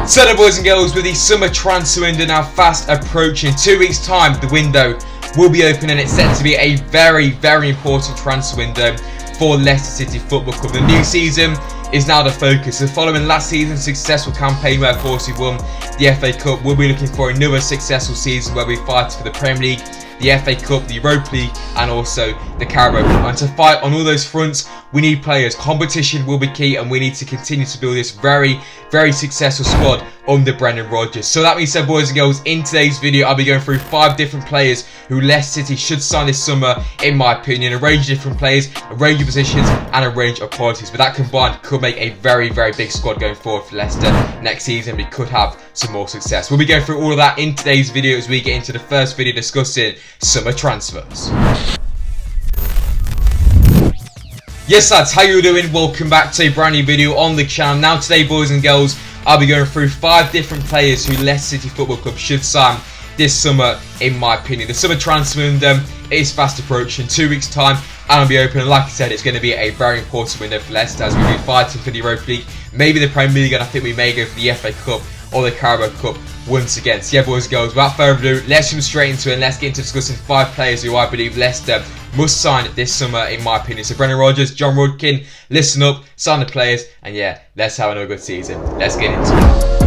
So the boys and girls, with the summer transfer window now fast approaching, 2 weeks time the window will be open and it's set to be a very important transfer window for Leicester City Football Club. The new season is now the focus. So following last season's successful campaign where of course we won the FA Cup, we'll be looking for another successful season where we fight for the Premier League, the FA Cup, the Europa League and also the Carabao Cup. And to fight on all those fronts, we need players. Competition will be key and we need to continue to build this very successful squad under Brendan Rodgers. So that being said, boys and girls, in today's video I'll be going through 5 different players who Leicester City should sign this summer, in my opinion. A range of different players, a range of positions and a range of qualities. But that combined could make a very big squad going forward for Leicester next season. We could have some more success. We'll be going through all of that in today's video as we get into the first video discussing summer transfers. Yes lads, how you doing? Welcome back to a brand new video on the channel. Now today, boys and girls, I'll be going through 5 different players who Leicester City Football Club should sign this summer, in my opinion. The summer transfer window is fast approaching, 2 weeks time, and I'll be open. And like I said, it's going to be a very important window for Leicester as we'll be fighting for the Europa League, maybe the Premier League, and I think we may go for the FA Cup or the Carabao Cup once again. So yeah, boys and girls, without further ado, let's jump straight into it and let's get into discussing 5 players who I believe Leicester must sign this summer, in my opinion. So Brendan Rodgers, John Rudkin, listen up, sign the players, and yeah, let's have another good season. Let's get into it.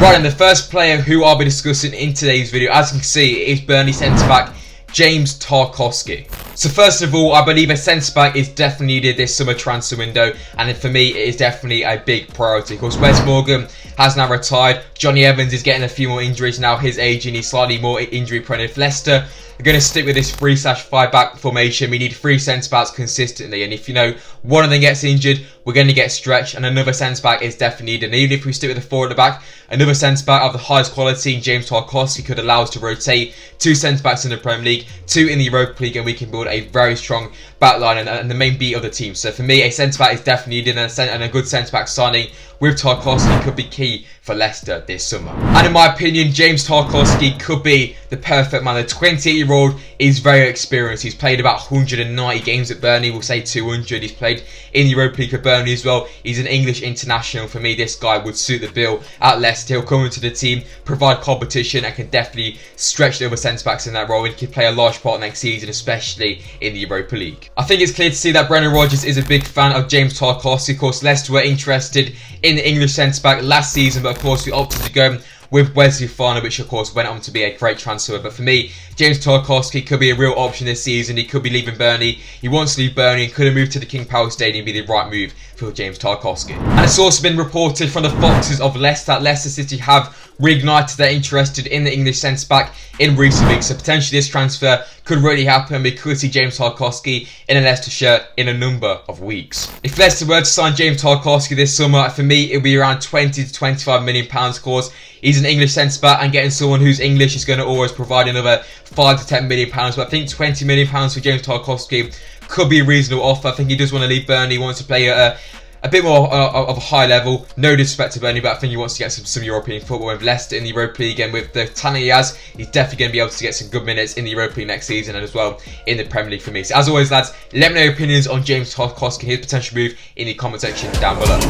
Right, and the first player who I'll be discussing in today's video, as you can see, is Burnley centre-back James Tarkoski. So first of all, I believe a centre-back is definitely needed this summer transfer window, and for me, it is definitely a big priority. Of course, Wes Morgan has now retired. Johnny Evans is getting a few more injuries now. His age and he's slightly more injury prone. If Leicester are going to stick with this 3/5 back formation, we need 3 centre-backs consistently, and if you know one of them gets injured, we're going to get stretched, and another centre-back is definitely needed. And even if we stick with the 4 at the back, another centre-back of the highest quality, James Tarkoski, could allow us to rotate 2 centre-backs in the Premier League, 2 in the Europa League, and we can build a very strong back line and the main beat of the team. So for me, a centre-back is definitely needed, and a good centre-back signing with Tarkowski could be key for Leicester this summer. And in my opinion, James Tarkowski could be the perfect man. The 28-year-old is very experienced. He's played about 190 games at Burnley, we'll say 200. He's played in the Europa League for Burnley as well. He's an English international. For me, this guy would suit the bill at Leicester. He'll come into the team, provide competition, and can definitely stretch the other centre-backs in that role. He can play a large part next season, especially in the Europa League. I think it's clear to see that Brendan Rodgers is a big fan of James Tarkowski. Of course, Leicester were interested in the English centre-back last season, but of course we opted to go with Wesley Fofana, which of course went on to be a great transfer. But for me, James Tarkowski could be a real option this season. He could be leaving Burnley. He wants to leave Burnley and could have moved to the King Power Stadium, be the right move for James Tarkowski. And it's also been reported from the Foxes of Leicester that Leicester City have reignited their interest in the English centre-back in recent weeks. So potentially this transfer could really happen. We could see James Tarkowski in a Leicester shirt in a number of weeks. If Leicester were to sign James Tarkowski this summer, for me it would be around 20 to 25 million pounds. Of course, he's an English centre-back, and getting someone who's English is going to always provide another 5 to 10 million pounds. But I think 20 million pounds for James Tarkowski could be a reasonable offer. I think he does want to leave Burnley. He wants to play at a bit more of a high level. No disrespect to Burnley, but I think he wants to get some European football with Leicester in the Europa League, and with the talent he has, he's definitely going to be able to get some good minutes in the Europa League next season and as well in the Premier League for me. So as always, lads, let me know your opinions on James Tarkowski, his potential move, in the comment section down below.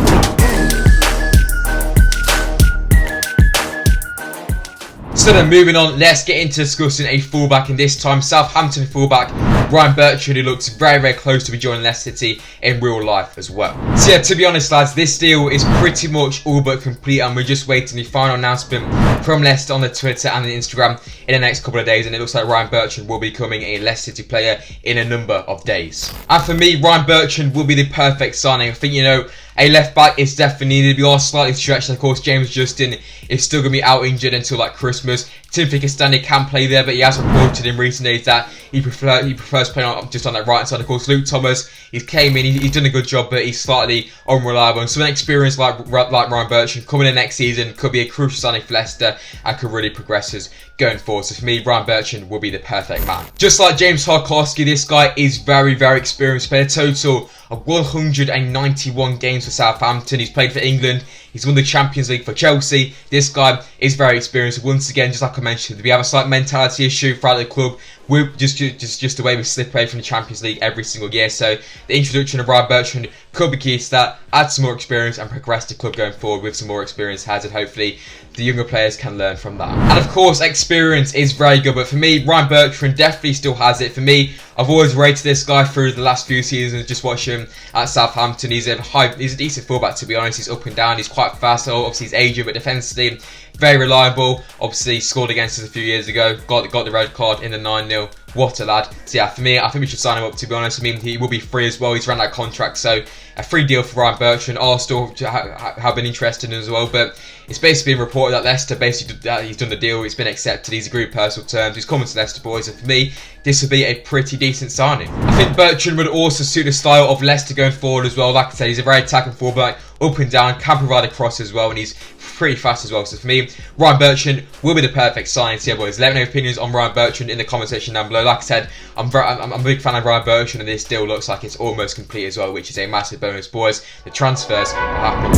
So then moving on, let's get into discussing a fullback, and this time Southampton fullback Ryan Bertrand, who looks very close to be joining Leicester City in real life as well. So yeah, to be honest lads, this deal is pretty much all but complete, and we're just waiting the final announcement from Leicester on the Twitter and the Instagram in the next couple of days, and it looks like Ryan Bertrand will be becoming a Leicester City player in a number of days. And for me, Ryan Bertrand will be the perfect signing. I think, you know, a left back is definitely needed. We are slightly stretched. Of course, James Justin is still going to be out injured until like Christmas. Timothy Castagne can play there, but he has reported in recent days that he prefers playing just on that right side. Of course, Luke Thomas, he's came in, he's done a good job, but he's slightly unreliable. And so an experience like Ryan Bertrand coming in next season could be a crucial signing for Leicester and could really progress us going forward. So for me, Ryan Bertrand will be the perfect man. Just like James Tarkowski, this guy is very experienced. Played a total of 191 games for Southampton. He's played for England. He's won the Champions League for Chelsea. This guy is very experienced. Once again, just like I mentioned, we have a slight mentality issue throughout the club we're just the way we slip away from the Champions League every single year. So the introduction of Ryan Bertrand could be key to that, add some more experience and progress the club going forward with some more experienced heads, and hopefully the younger players can learn from that. And of course, experience is very good, but for me, Ryan Bertrand definitely still has it. For me, I've always rated this guy through the last few seasons. Just watch him at Southampton. He's a decent fullback, to be honest. He's up and down. He's quite fast. Obviously, he's aging, but defensively very reliable. Obviously, scored against us a few years ago. Got the red card in the 9-0. What a lad. So yeah, for me, I think we should sign him up, to be honest. I mean, he will be free as well. He's ran that contract, so a free deal for Ryan Bertrand. Arsenal have been interested in as well, but it's basically been reported that Leicester he's done the deal. It's been accepted. He's agreed personal terms. He's coming to Leicester, boys, and for me, this would be a pretty decent signing. I think Bertrand would also suit the style of Leicester going forward as well. Like I said, he's a very attacking fullback, up and down, can provide a cross as well, and he's pretty fast as well. So for me, Ryan Bertrand will be the perfect signing. So yeah, boys, let me know your opinions on Ryan Bertrand in the comment section down below. Like I said, I'm a big fan of Ryan Bertrand, and this deal looks like it's almost complete as well, which is a massive bonus, boys. The transfers are happening.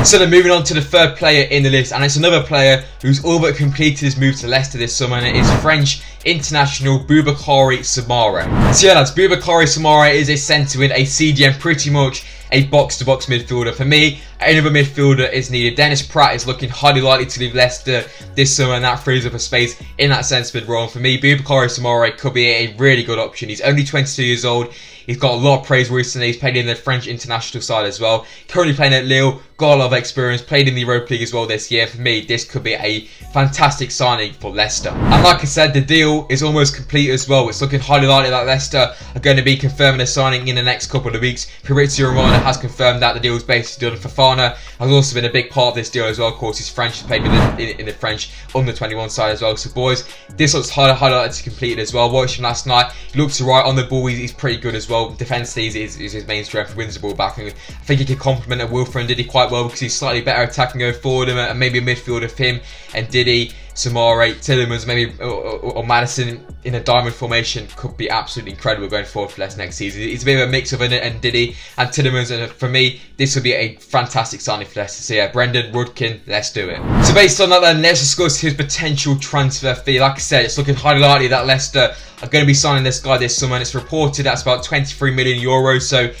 So then moving on to the third player in the list, and it's another player who's all but completed his move to Leicester this summer, and it is French international Boubakary Soumare. So yeah, lads, Boubakary Soumare is a centre mid, a CDM, pretty much a box-to-box midfielder. For me, another midfielder is needed. Dennis Praet is looking highly likely to leave Leicester this summer, and that frees up a space in that centre mid role. And for me, Boubakary Soumare could be a really good option. He's only 22 years old. He's got a lot of praise recently. He's played in the French international side as well. Currently playing at Lille. Got a lot of experience. Played in the Europa League as well this year. For me, this could be a fantastic signing for Leicester. And like I said, the deal is almost complete as well. It's looking highly likely that Leicester are going to be confirming a signing in the next couple of weeks. Fabrizio Romano has confirmed that the deal is basically done. Fofana has also been a big part of this deal as well. Of course, he's French. He's played in the French under-21 side as well. So boys, this looks highly likely to complete as well. Watched him last night. He looks right on the ball. He's pretty good as well. Defensively is his main strength. Wins the ball back, and I think he could complement a Wilfred and Diddy quite well, because he's slightly better attacking going forward, and maybe a midfield of him and Diddy, Soumare, Tielemans, maybe or Madison in a diamond formation could be absolutely incredible going forward for Leicester next season. It's a bit of a mix of and Diddy and Tielemans, and for me, this would be a fantastic signing for Leicester. So yeah, Brendan Rudkin, let's do it. So based on that, then let's discuss his potential transfer fee. Like I said, it's looking highly likely that Leicester are going to be signing this guy this summer, and it's reported that's about 23 million euros, so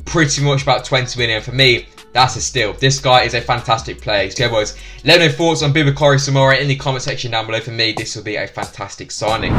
pretty much about 20 million. For me, that's a steal. This guy is a fantastic player. So yeah, boys, let me know your thoughts on Boubakary Soumare in the comment section down below. For me, this will be a fantastic signing.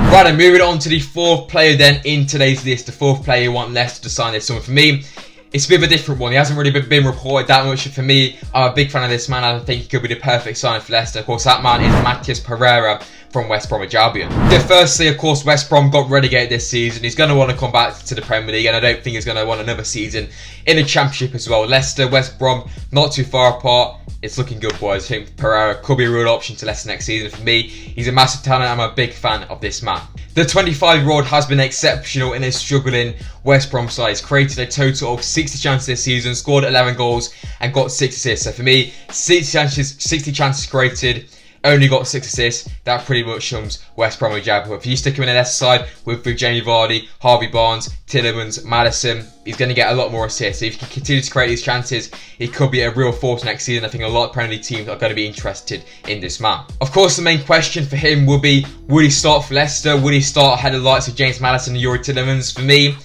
Right, and moving on to the fourth player then in today's list. The fourth player you want Leicester to sign this summer. For me, it's a bit of a different one. He hasn't really been reported that much. For me, I'm a big fan of this man. I think he could be the perfect signing for Leicester. Of course, that man is Matias Pereira from West Bromwich Albion. Yeah, firstly, of course, West Brom got relegated this season. He's going to want to come back to the Premier League, and I don't think he's going to want another season in the Championship as well. Leicester, West Brom, not too far apart. It's looking good, boys. I think Pereira could be a real option to Leicester next season. For me, he's a massive talent. I'm a big fan of this man. The 25-year-old has been exceptional in his struggling West Brom side. He's created a total of 60 chances this season, scored 11 goals, and got 6 assists. So for me, 60 chances created, only got 6 assists. That pretty much sums West Bromwich Albion. If you stick him in the Leicester side with Jamie Vardy, Harvey Barnes, Tielemans, Madison, he's going to get a lot more assists. So if he can continue to create these chances, he could be a real force next season. I think a lot of Premier League teams are going to be interested in this man. Of course, the main question for him will be, would he start for Leicester? Would he start ahead of the likes of James Madison and Yuri Tielemans? For me,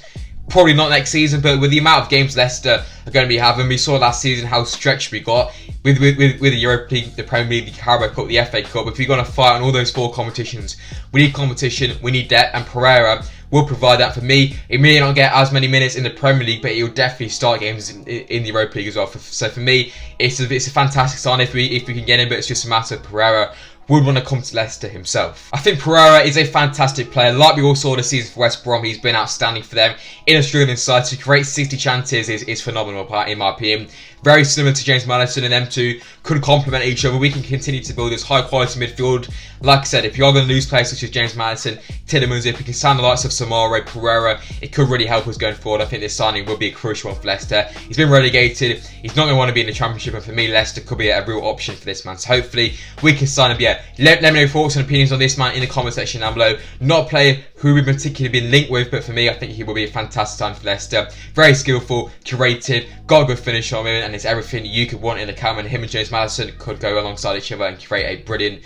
probably not next season, but with the amount of games Leicester are going to be having, we saw last season how stretched we got with the Europa League, the Premier League, the Carabao Cup, the FA Cup. If you're going to fight on all those 4 competitions, we need competition, we need depth, and Pereira will provide that. For me, he may not get as many minutes in the Premier League, but he'll definitely start games in the Europa League as well. So for me, it's a fantastic sign if we can get him, but it's just a matter of Pereira would want to come to Leicester himself. I think Pereira is a fantastic player. Like we all saw this season for West Brom, he's been outstanding for them in a struggling side. To create 60 chances is phenomenal in my opinion. Very similar to James Madison, and them two could complement each other. We can continue to build this high quality midfield. Like I said, if you are going to lose players such as James Madison, Tielemans, if we can sign the likes of Soumare, Pereira, it could really help us going forward. I think this signing will be a crucial one for Leicester. He's been relegated. He's not going to want to be in the Championship, and for me, Leicester could be a real option for this man. So hopefully we can sign him. Yeah, yeah, let me know your thoughts and opinions on this man in the comment section down below. Not a player who we've particularly been linked with, but for me, I think he will be a fantastic sign for Leicester. Very skillful, creative, got a good finish on him, and it's everything you could want in a cam. And him and James Maddison could go alongside each other and create a brilliant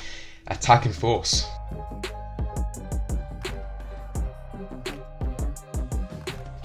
attacking force.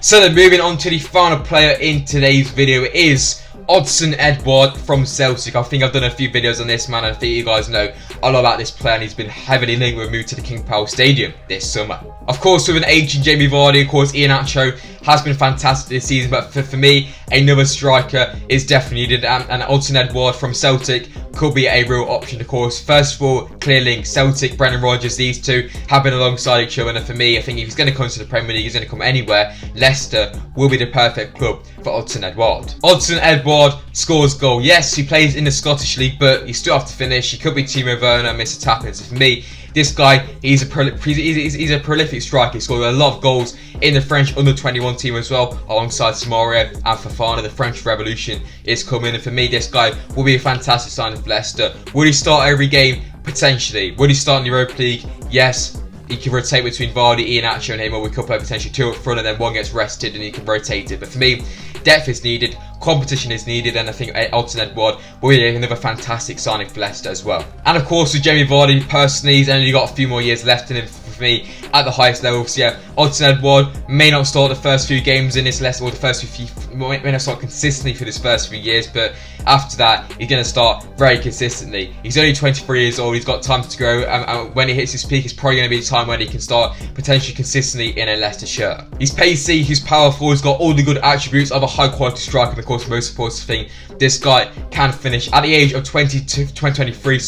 So then moving on to the final player in today's video is Odsonne Edouard from Celtic. I think I've done a few videos on this man, and I think you guys know a lot about this player, and he's been heavily linked with a move to the King Power Stadium this summer. Of course, with an aging Jamie Vardy, of course, Iheanacho has been fantastic this season, but for me, another striker is definitely needed, and Odsonne Edouard from Celtic could be a real option, of course. First of all, clear link, Celtic, Brendan Rodgers, these two have been alongside each other, and for me, I think if he's going to come to the Premier League, he's going to come anywhere, Leicester will be the perfect club for Odsonne Edouard. Odsonne Edouard scores goal. Yes, he plays in the Scottish League, but you still have to finish. He could be Timo Werner, Mr. Tapping. So for me, this guy, he's a prolific striker. He scored a lot of goals in the French under-21 team as well, alongside Soumare and Fofana. The French Revolution is coming, and for me, this guy will be a fantastic signing for Leicester. Will he start every game? Potentially. Will he start in the Europa League? Yes. He can rotate between Vardy, Iheanacho and him, or we could play potentially two up front and then one gets rested and he can rotate it. But for me, depth is needed, competition is needed, and I think Odsonne Edouard will be another fantastic signing for Leicester as well. And of course, with Jamie Vardy, personally, he's only got a few more years left in him for me at the highest level. So yeah, Odsonne Edouard may not start the first few games in this Leicester, or the first few, may not start consistently for this first few years, but after that, he's going to start very consistently. He's only 23 years old, he's got time to grow, and when he hits his peak, it's probably going to be the time when he can start potentially consistently in a Leicester shirt. He's pacey, he's powerful, he's got all the good attributes of a high quality striker, and of course, most important thing, this guy can finish at the age of 23,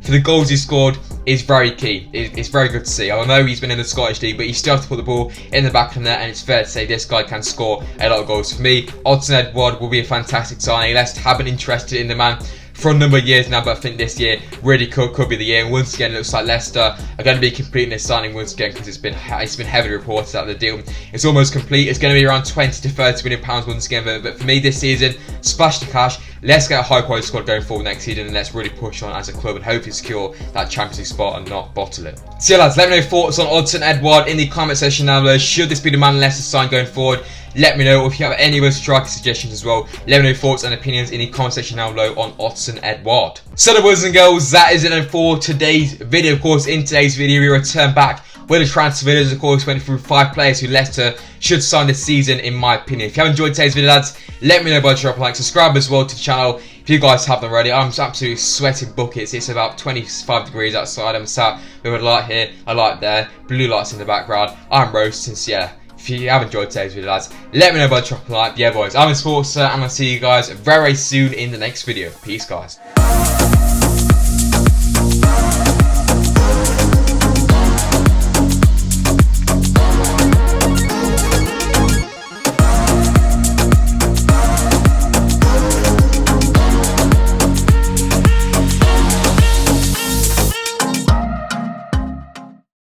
for the goals he scored is very key. It's very good to see. I know he's been in the Scottish League, but you still have to put the ball in the back of the net, and it's fair to say this guy can score a lot of goals. For me, Odsonne Edouard will be a fantastic signing. Leicester have been interested in the man for a number of years now, but I think this year really could be the year. And once again, it looks like Leicester are going to be completing this signing once again, because it's been heavily reported that the deal is almost complete. It's going to be around 20 to 30 million pounds once again, but for me this season, splash the cash. Let's get a high quality squad going forward next season, and let's really push on as a club and hopefully secure that Champions League spot and not bottle it. So yeah, lads, let me know your thoughts on Odsonne Edouard in the comment section down below. Should this be the man Leicester sign going forward? Let me know. If you have any other striker suggestions as well, let me know your thoughts and opinions in the comment section down below on Odsonne Edouard. So the boys and girls, that is it for today's video. Of course, in today's video, we return back with the transfer videos. Of course, went through 5 players who Leicester should sign this season, in my opinion. If you have enjoyed today's video, lads, let me know by dropping a like, subscribe as well to the channel if you guys haven't already. I'm absolutely sweating buckets. It's about 25 degrees outside. I'm sat with a light here, a light there, blue lights in the background. I'm roasting, so yeah. If you have enjoyed today's video, lads, let me know by dropping a like. Yeah, boys, I'm SPORTSA, and I'll see you guys very soon in the next video. Peace, guys.